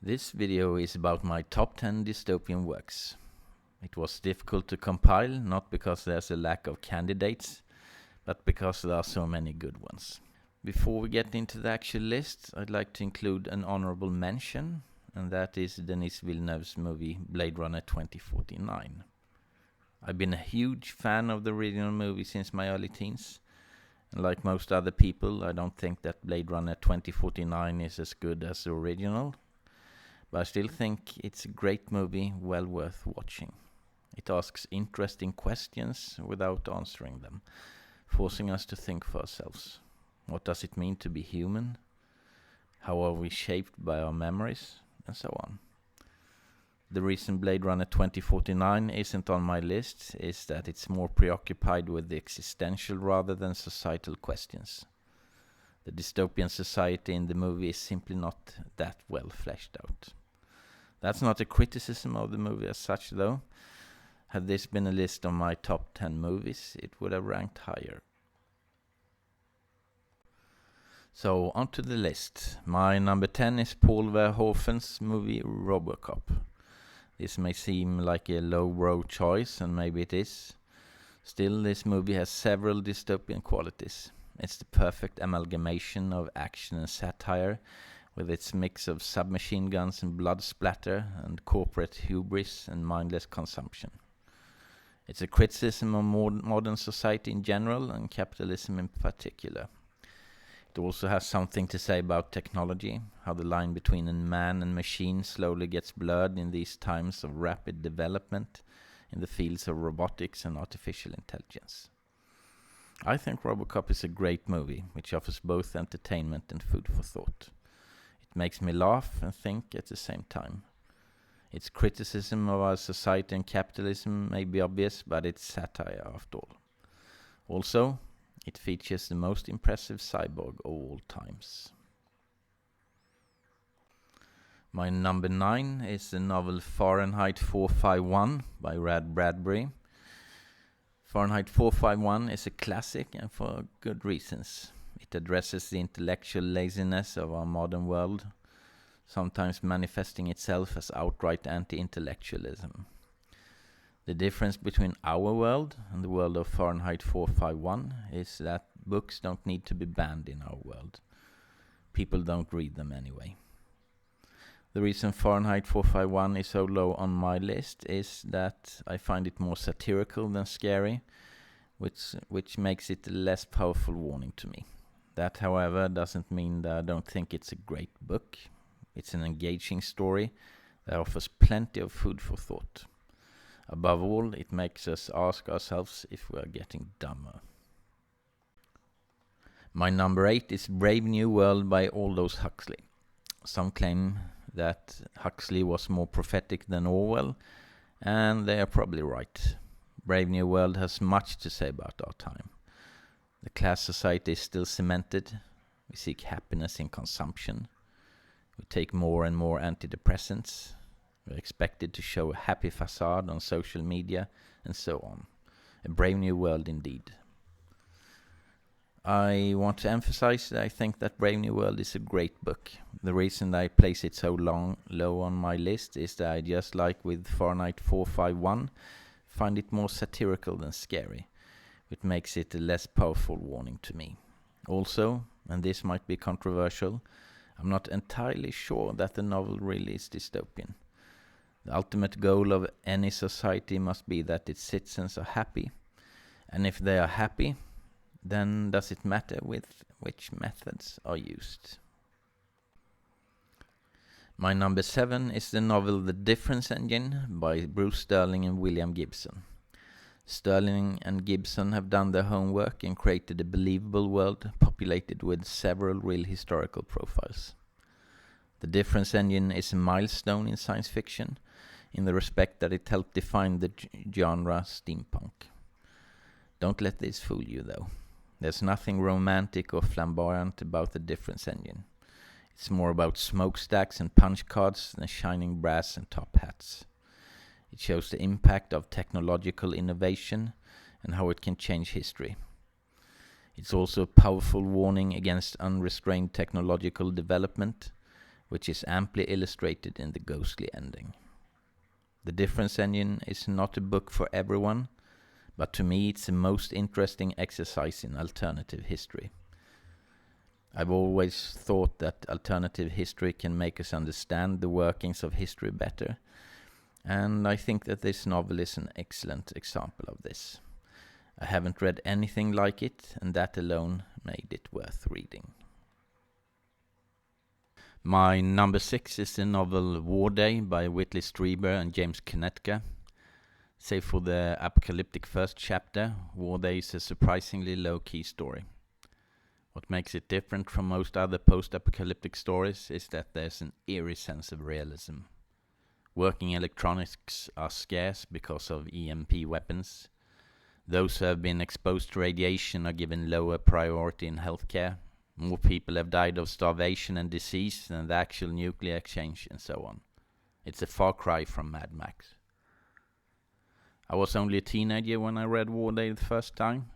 This video is about my top 10 dystopian works. It was difficult to compile, not because there's a lack of candidates, but because there are so many good ones. Before we get into the actual list, I'd like to include an honorable mention, and that is Denis Villeneuve's movie Blade Runner 2049. I've been a huge fan of the original movie since my early teens, and like most other people, I don't think that Blade Runner 2049 is as good as the original, but I still think it's a great movie, well worth watching. It asks interesting questions without answering them, forcing us to think for ourselves. What does it mean to be human? How are we shaped by our memories? And so on. The reason Blade Runner 2049 isn't on my list is that it's more preoccupied with the existential rather than societal questions. The dystopian society in the movie is simply not that well fleshed out. That's not a criticism of the movie as such, though. Had this been a list of my top 10 movies, it would have ranked higher. So, onto the list. My number 10 is Paul Verhoeven's movie RoboCop. This may seem like a low-brow choice, and maybe it is. Still, this movie has several dystopian qualities. It's the perfect amalgamation of action and satire, with its mix of submachine guns and blood splatter, and corporate hubris and mindless consumption. It's a criticism of modern society in general, and capitalism in particular. It also has something to say about technology, how the line between a man and machine slowly gets blurred in these times of rapid development in the fields of robotics and artificial intelligence. I think RoboCop is a great movie, which offers both entertainment and food for thought. It makes me laugh and think at the same time. Its criticism of our society and capitalism may be obvious, but it's satire after all. Also, it features the most impressive cyborg of all times. My number 9 is the novel Fahrenheit 451 by Ray Bradbury. Fahrenheit 451 is a classic, and for good reasons. It addresses the intellectual laziness of our modern world, sometimes manifesting itself as outright anti-intellectualism. The difference between our world and the world of Fahrenheit 451 is that books don't need to be banned in our world. People don't read them anyway. The reason Fahrenheit 451 is so low on my list is that I find it more satirical than scary, which makes it a less powerful warning to me. That, however, doesn't mean that I don't think it's a great book. It's an engaging story that offers plenty of food for thought. Above all, it makes us ask ourselves if we are getting dumber. My number 8 is Brave New World by Aldous Huxley. Some claim that Huxley was more prophetic than Orwell, and they are probably right. Brave New World has much to say about our time. The class society is still cemented. We seek happiness in consumption. We take more and more antidepressants. We're expected to show a happy facade on social media, and so on. A brave new world indeed. I want to emphasize that I think that Brave New World is a great book. The reason that I place it so low on my list is that I, just like with Fahrenheit 451, find it more satirical than scary, which makes it a less powerful warning to me. Also, and this might be controversial, I'm not entirely sure that the novel really is dystopian. The ultimate goal of any society must be that its citizens are happy, and if they are happy, then does it matter with which methods are used? My number 7 is the novel The Difference Engine by Bruce Sterling and William Gibson. Sterling and Gibson have done their homework and created a believable world populated with several real historical profiles. The Difference Engine is a milestone in science fiction in the respect that it helped define the genre steampunk. Don't let this fool you, though. There's nothing romantic or flamboyant about the Difference Engine. It's more about smokestacks and punch cards than shining brass and top hats. It shows the impact of technological innovation and how it can change history. It's also a powerful warning against unrestrained technological development, which is amply illustrated in the ghostly ending. The Difference Engine is not a book for everyone, but to me it's the most interesting exercise in alternative history. I've always thought that alternative history can make us understand the workings of history better, and I think that this novel is an excellent example of this. I haven't read anything like it, and that alone made it worth reading. My number 6 is the novel War Day by Whitley Strieber and James Knetka. Save for the apocalyptic first chapter, War Day is a surprisingly low-key story. What makes it different from most other post-apocalyptic stories is that there's an eerie sense of realism. Working electronics are scarce because of EMP weapons. Those who have been exposed to radiation are given lower priority in healthcare. More people have died of starvation and disease than the actual nuclear exchange, and so on. It's a far cry from Mad Max. I was only a teenager when I read War Day the first time.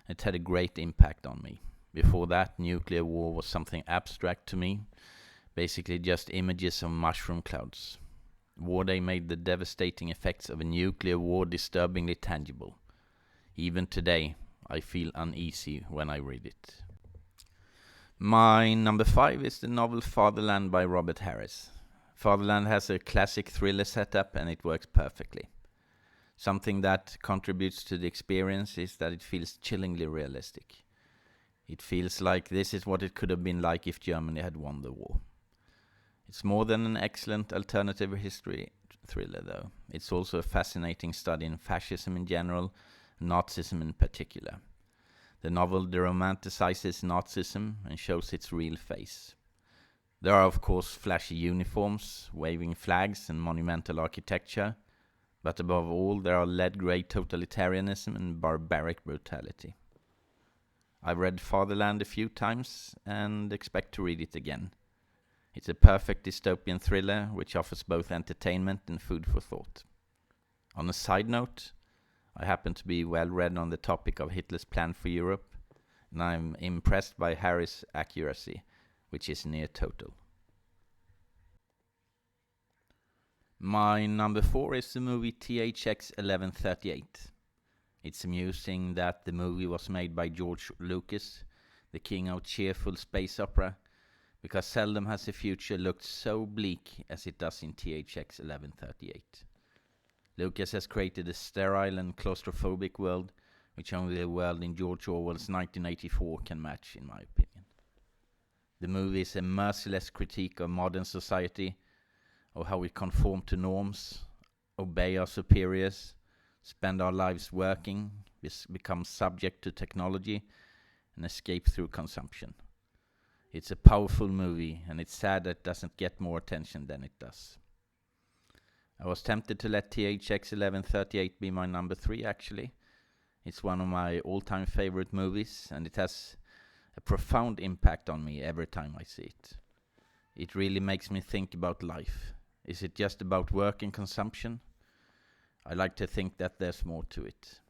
It had a great impact on me. Before that, nuclear war was something abstract to me, basically just images of mushroom clouds. War Day made the devastating effects of a nuclear war disturbingly tangible. Even today, I feel uneasy when I read it. My number 5 is the novel Fatherland by Robert Harris. Fatherland has a classic thriller setup and it works perfectly. Something that contributes to the experience is that it feels chillingly realistic. It feels like this is what it could have been like if Germany had won the war. It's more than an excellent alternative history thriller, though. It's also a fascinating study in fascism in general, Nazism in particular. The novel deromanticizes Nazism and shows its real face. There are of course flashy uniforms, waving flags and monumental architecture, but above all there are lead-grey totalitarianism and barbaric brutality. I've read Fatherland a few times and expect to read it again. It's a perfect dystopian thriller which offers both entertainment and food for thought. On a side note, I happen to be well read on the topic of Hitler's plan for Europe, and I'm impressed by Harris' accuracy, which is near total. My number 4 is the movie THX 1138. It's amusing that the movie was made by George Lucas, the king of cheerful space opera, because seldom has the future looked so bleak as it does in THX 1138. Lucas has created a sterile and claustrophobic world, which only a world in George Orwell's 1984 can match, in my opinion. The movie is a merciless critique of modern society, of how we conform to norms, obey our superiors, spend our lives working, become subject to technology, and escape through consumption. It's a powerful movie, and it's sad that it doesn't get more attention than it does. I was tempted to let THX 1138 be my number 3, actually. It's one of my all-time favorite movies, and it has a profound impact on me every time I see it. It really makes me think about life. Is it just about work and consumption? I like to think that there's more to it.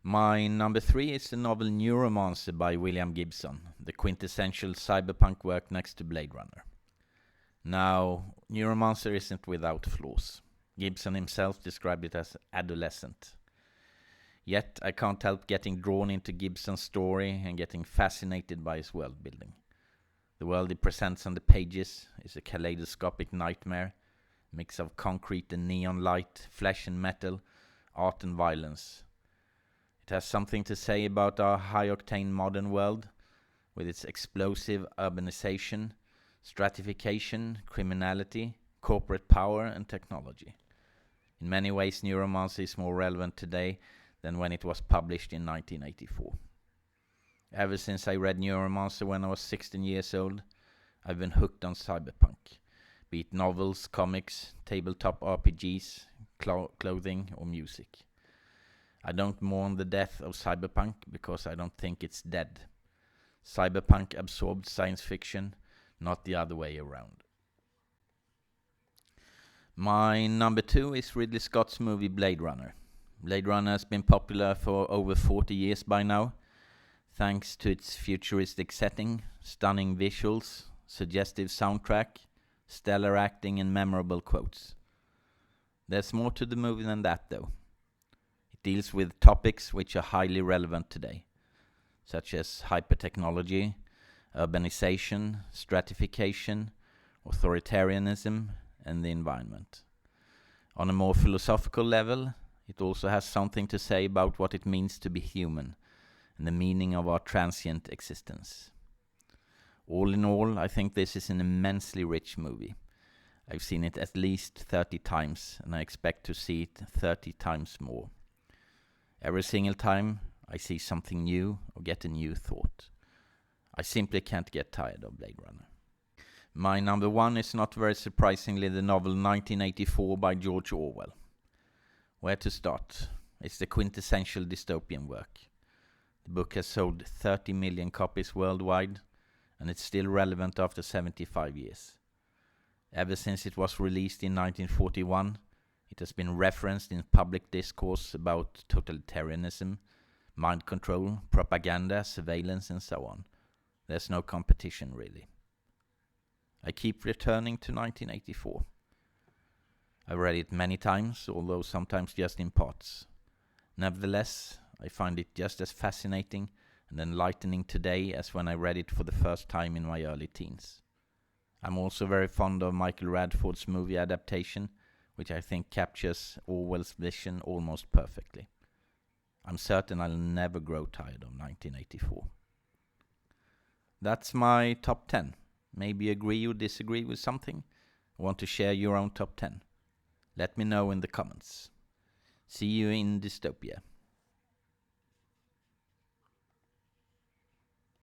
My number 3 is the novel Neuromancer by William Gibson, the quintessential cyberpunk work next to Blade Runner. Now, Neuromancer isn't without flaws. Gibson himself described it as adolescent. Yet I can't help getting drawn into Gibson's story and getting fascinated by his world building. The world he presents on the pages is a kaleidoscopic nightmare, mix of concrete and neon light, flesh and metal, art and violence. It has something to say about our high-octane modern world, with its explosive urbanization, stratification, criminality, corporate power and technology. In many ways, Neuromancer is more relevant today than when it was published in 1984. Ever since I read Neuromancer when I was 16 years old, I've been hooked on cyberpunk, be it novels, comics, tabletop RPGs, clothing or music. I don't mourn the death of cyberpunk because I don't think it's dead. Cyberpunk absorbed science fiction, not the other way around. My number 2 is Ridley Scott's movie Blade Runner. Blade Runner has been popular for over 40 years by now, thanks to its futuristic setting, stunning visuals, suggestive soundtrack, stellar acting and memorable quotes. There's more to the movie than that though. It deals with topics which are highly relevant today, such as hypertechnology, urbanization, stratification, authoritarianism, and the environment. On a more philosophical level, it also has something to say about what it means to be human and the meaning of our transient existence. All in all, I think this is an immensely rich movie. I've seen it at least 30 times, and I expect to see it 30 times more. Every single time, I see something new or get a new thought. I simply can't get tired of Blade Runner. My number one is not very surprisingly the novel 1984 by George Orwell. Where to start? It's the quintessential dystopian work. The book has sold 30 million copies worldwide, and it's still relevant after 75 years. Ever since it was released in 1941, it has been referenced in public discourse about totalitarianism, mind control, propaganda, surveillance, and so on. There's no competition, really. I keep returning to 1984. I've read it many times, although sometimes just in parts. Nevertheless, I find it just as fascinating and enlightening today as when I read it for the first time in my early teens. I'm also very fond of Michael Radford's movie adaptation, which I think captures Orwell's vision almost perfectly. I'm certain I'll never grow tired of 1984. That's my top 10. Maybe agree or disagree with something? Want to share your own top 10? Let me know in the comments. See you in Dystopia.